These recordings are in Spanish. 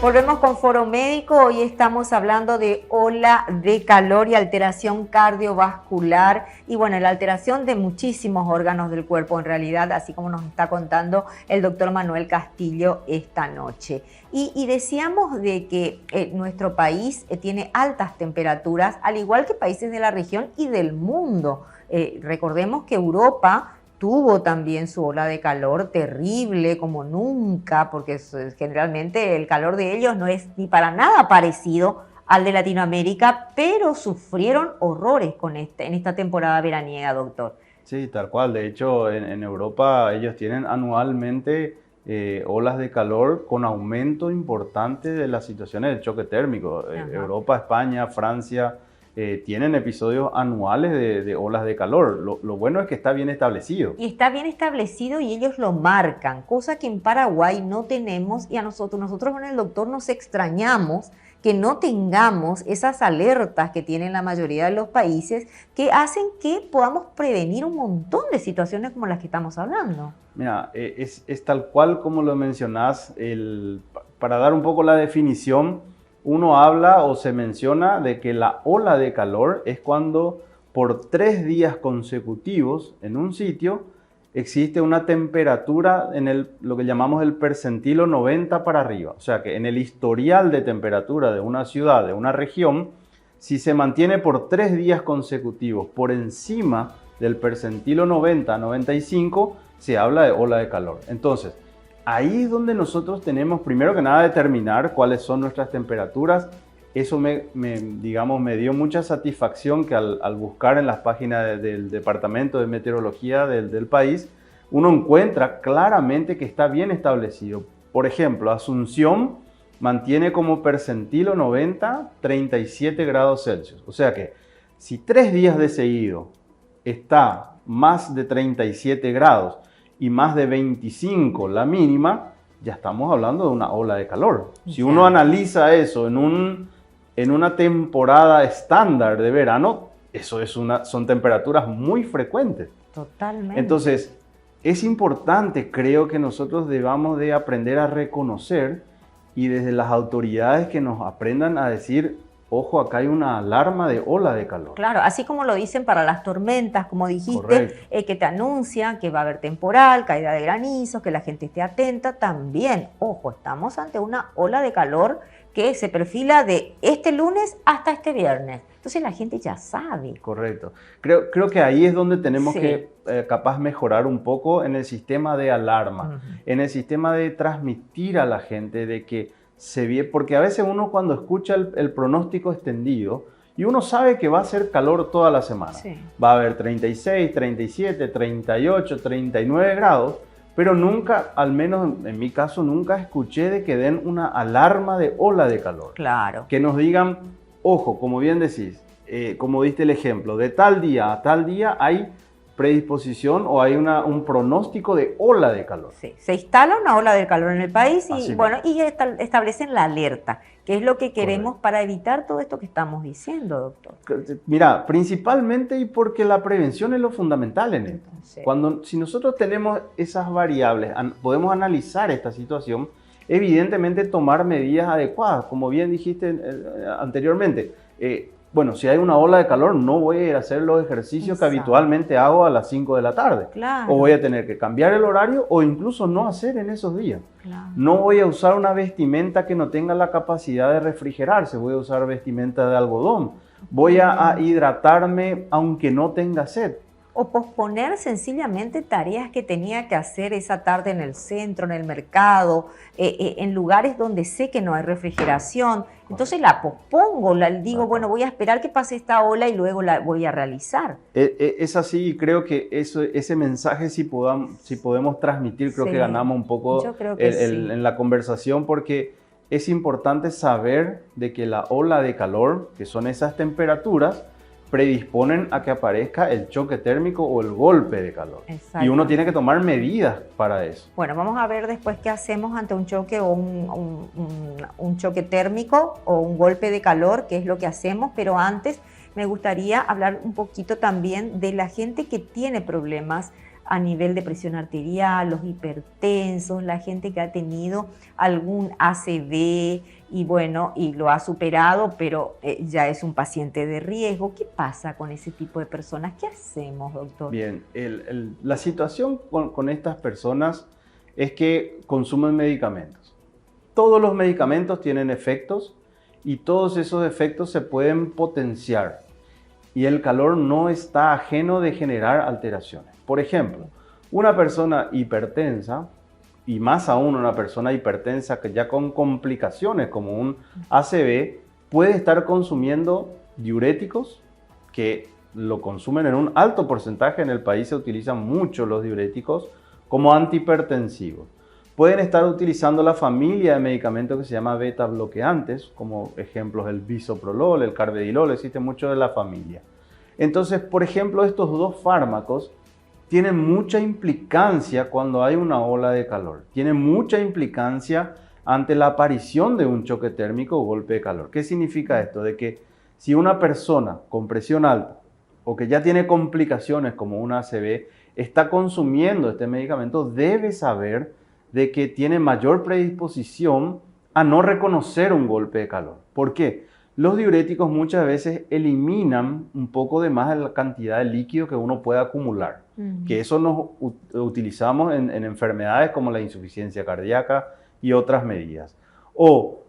Volvemos con Foro Médico. Hoy estamos hablando de ola de calor y alteración cardiovascular y bueno, la alteración de muchísimos órganos del cuerpo en realidad, así como nos está contando el doctor Manuel Castillo esta noche. Y decíamos de que nuestro país tiene altas temperaturas, al igual que países de la región y del mundo. Recordemos que Europa tuvo también su ola de calor terrible como nunca, porque generalmente el calor de ellos no es ni para nada parecido al de Latinoamérica, pero sufrieron horrores en esta temporada veraniega, doctor. Sí, tal cual. De hecho, en Europa ellos tienen anualmente olas de calor con aumento importante de las situaciones de choque térmico. Europa, España, Francia tienen episodios anuales de olas de calor. Lo bueno es que está bien establecido. Y está bien establecido y ellos lo marcan, cosa que en Paraguay no tenemos, y nosotros con el doctor nos extrañamos que no tengamos esas alertas que tienen la mayoría de los países que hacen que podamos prevenir un montón de situaciones como las que estamos hablando. Mira, es tal cual como lo mencionás. Para dar un poco la definición, uno habla o se menciona de que la ola de calor es cuando por 3 días consecutivos en un sitio existe una temperatura en lo que llamamos el percentilo 90 para arriba. O sea que en el historial de temperatura de una ciudad, de una región, si se mantiene por 3 días consecutivos por encima del percentilo 90-95, se habla de ola de calor. Entonces, ahí es donde nosotros tenemos, primero que nada, determinar cuáles son nuestras temperaturas. Eso me dio mucha satisfacción que al buscar en las páginas del Departamento de Meteorología del país, uno encuentra claramente que está bien establecido. Por ejemplo, Asunción mantiene como percentilo 90 37 grados Celsius. O sea que si 3 días de seguido está más de 37 grados y más de 25 la mínima, ya estamos hablando de una ola de calor. Si uno analiza eso en una temporada estándar de verano, son temperaturas muy frecuentes. Totalmente. Entonces, es importante, creo que nosotros debamos de aprender a reconocer y desde las autoridades que nos aprendan a decir, ojo, acá hay una alarma de ola de calor. Claro, así como lo dicen para las tormentas, como dijiste, que te anuncian que va a haber temporal, caída de granizos, que la gente esté atenta, también, ojo, estamos ante una ola de calor que se perfila de este lunes hasta este viernes. Entonces la gente ya sabe. Correcto. Creo que ahí es donde tenemos que capaz mejorar un poco en el sistema de alarma, en el sistema de transmitir a la gente de que porque a veces uno cuando escucha el pronóstico extendido y uno sabe que va a hacer calor toda la semana, va a haber 36, 37, 38, 39 grados, pero nunca, al menos en mi caso, nunca escuché de que den una alarma de ola de calor. Claro. Que nos digan, ojo, como bien decís, como diste el ejemplo, de tal día a tal día hay predisposición o hay un pronóstico de ola de calor. Sí, se instala una ola de calor en el país y establecen la alerta, que es lo que queremos para evitar todo esto que estamos diciendo, doctor. Mira, principalmente y porque la prevención es lo fundamental en esto. Si nosotros tenemos esas variables, podemos analizar esta situación, evidentemente tomar medidas adecuadas, como bien dijiste anteriormente. Bueno, si hay una ola de calor, no voy a ir a hacer los ejercicios que habitualmente hago a las 5 de la tarde. Claro. O voy a tener que cambiar el horario o incluso no hacer en esos días. Claro. No voy a usar una vestimenta que no tenga la capacidad de refrigerarse. Voy a usar vestimenta de algodón. Voy a hidratarme aunque no tenga sed. O posponer sencillamente tareas que tenía que hacer esa tarde en el centro, en el mercado, en lugares donde sé que no hay refrigeración. Entonces la pospongo, digo, bueno, voy a esperar que pase esta ola y luego la voy a realizar. Es así y creo que ese mensaje si podemos transmitir, creo que ganamos un poco en la conversación, porque es importante saber de que la ola de calor, que son esas temperaturas, predisponen a que aparezca el choque térmico o el golpe de calor. Y uno tiene que tomar medidas para eso. Bueno, vamos a ver después qué hacemos ante un choque o un choque térmico o un golpe de calor, qué es lo que hacemos, pero antes me gustaría hablar un poquito también de la gente que tiene problemas a nivel de presión arterial, los hipertensos, la gente que ha tenido algún ACV y bueno, y lo ha superado, pero ya es un paciente de riesgo. ¿Qué pasa con ese tipo de personas? ¿Qué hacemos, doctor? Bien, la situación con estas personas es que consumen medicamentos. Todos los medicamentos tienen efectos y todos esos efectos se pueden potenciar. Y el calor no está ajeno de generar alteraciones. Por ejemplo, una persona hipertensa, y más aún una persona hipertensa que ya con complicaciones como un ACV, puede estar consumiendo diuréticos que lo consumen en un alto porcentaje. En el país se utilizan mucho los diuréticos como antihipertensivos. Pueden estar utilizando la familia de medicamentos que se llama beta bloqueantes, como ejemplos el bisoprolol, el carvedilol, existe mucho de la familia. Entonces, por ejemplo, estos dos fármacos tienen mucha implicancia cuando hay una ola de calor. Tienen mucha implicancia ante la aparición de un choque térmico o golpe de calor. ¿Qué significa esto? De que si una persona con presión alta o que ya tiene complicaciones como una ACV está consumiendo este medicamento, debe saber de que tiene mayor predisposición a no reconocer un golpe de calor. ¿Por qué? Los diuréticos muchas veces eliminan un poco de más de la cantidad de líquido que uno puede acumular. Que eso nos utilizamos en enfermedades como la insuficiencia cardíaca y otras medidas. O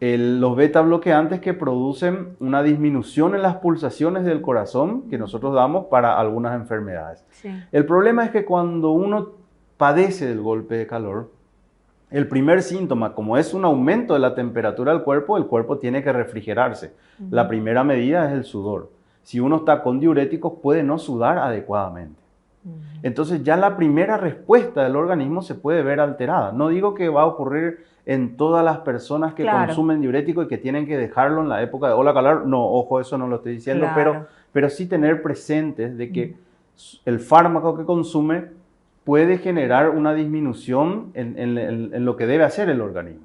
los beta bloqueantes que producen una disminución en las pulsaciones del corazón que nosotros damos para algunas enfermedades. Sí. El problema es que cuando uno padece del golpe de calor, el primer síntoma, como es un aumento de la temperatura del cuerpo, el cuerpo tiene que refrigerarse. La primera medida es el sudor. Si uno está con diuréticos, puede no sudar adecuadamente. Entonces ya la primera respuesta del organismo se puede ver alterada. No digo que va a ocurrir en todas las personas que consumen diuréticos y que tienen que dejarlo en la época de ola calor. No, ojo, eso no lo estoy diciendo, pero sí tener presentes de que el fármaco que consume puede generar una disminución en lo que debe hacer el organismo.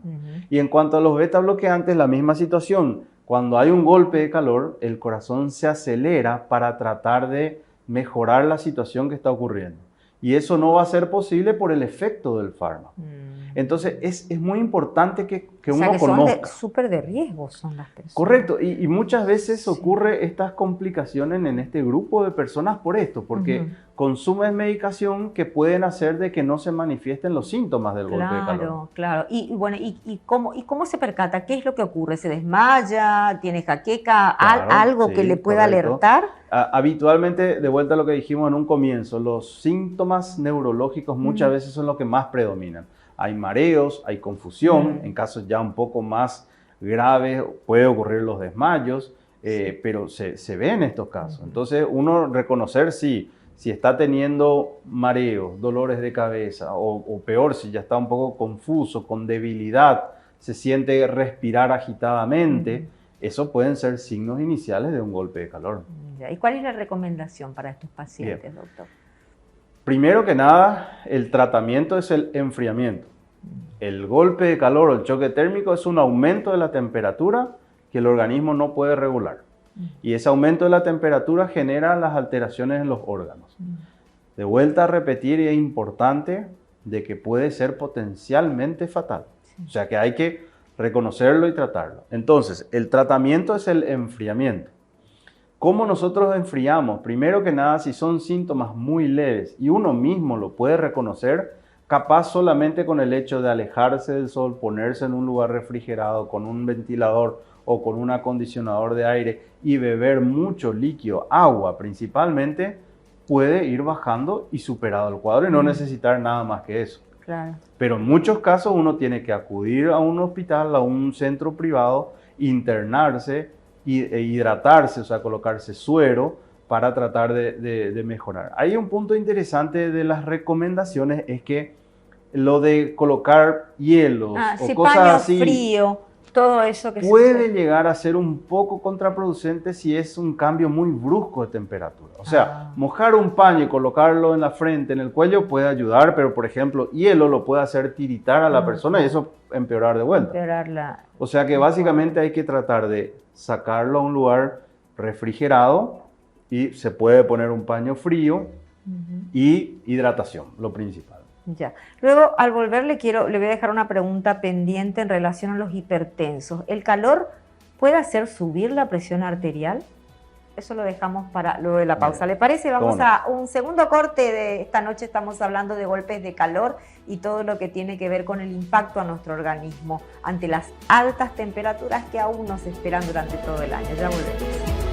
Y en cuanto a los beta bloqueantes, la misma situación. Cuando hay un golpe de calor, el corazón se acelera para tratar de mejorar la situación que está ocurriendo. Y eso no va a ser posible por el efecto del fármaco. Entonces es muy importante que uno conozca. Son súper de riesgo son las personas. Correcto, y muchas veces ocurre estas complicaciones en este grupo de personas por esto, porque consumen medicación que pueden hacer de que no se manifiesten los síntomas del golpe de calor. Claro. Y bueno, ¿y cómo se percata? ¿Qué es lo que ocurre? ¿Se desmaya? ¿Tiene jaqueca? ¿Algo que le pueda alertar? Habitualmente, de vuelta a lo que dijimos en un comienzo, los síntomas neurológicos muchas veces son los que más predominan. Hay mareos, hay confusión, en casos ya un poco más graves puede ocurrir los desmayos, pero se ve en estos casos. Entonces uno reconocer si está teniendo mareos, dolores de cabeza o peor, si ya está un poco confuso, con debilidad, se siente respirar agitadamente, eso pueden ser signos iniciales de un golpe de calor. ¿Y cuál es la recomendación para estos pacientes, doctor? Primero que nada, el tratamiento es el enfriamiento. El golpe de calor o el choque térmico es un aumento de la temperatura que el organismo no puede regular. Y ese aumento de la temperatura genera las alteraciones en los órganos. De vuelta a repetir, y es importante de que puede ser potencialmente fatal. O sea que hay que reconocerlo y tratarlo. Entonces, el tratamiento es el enfriamiento. ¿Cómo nosotros enfriamos? Primero que nada, si son síntomas muy leves y uno mismo lo puede reconocer, capaz solamente con el hecho de alejarse del sol, ponerse en un lugar refrigerado con un ventilador o con un acondicionador de aire y beber mucho líquido, agua principalmente, puede ir bajando y superado el cuadro y no necesitar nada más que eso. Claro. Pero en muchos casos uno tiene que acudir a un hospital, a un centro privado, internarse e hidratarse, o sea, colocarse suero para tratar de mejorar. Hay un punto interesante de las recomendaciones, es que lo de colocar hielos o cosas así, frío, todo eso que puede llegar a ser un poco contraproducente si es un cambio muy brusco de temperatura. O sea, mojar un paño y colocarlo en la frente, en el cuello, puede ayudar, pero por ejemplo, hielo lo puede hacer tiritar a la persona y eso empeorar de vuelta. O sea que básicamente hay que tratar de sacarlo a un lugar refrigerado y se puede poner un paño frío y hidratación, lo principal. Ya. Luego, al volver, le voy a dejar una pregunta pendiente en relación a los hipertensos. ¿El calor puede hacer subir la presión arterial? Eso lo dejamos para luego de la pausa. ¿Le parece? Vamos a un segundo corte de esta noche. Estamos hablando de golpes de calor y todo lo que tiene que ver con el impacto a nuestro organismo ante las altas temperaturas que aún nos esperan durante todo el año. Ya volvemos.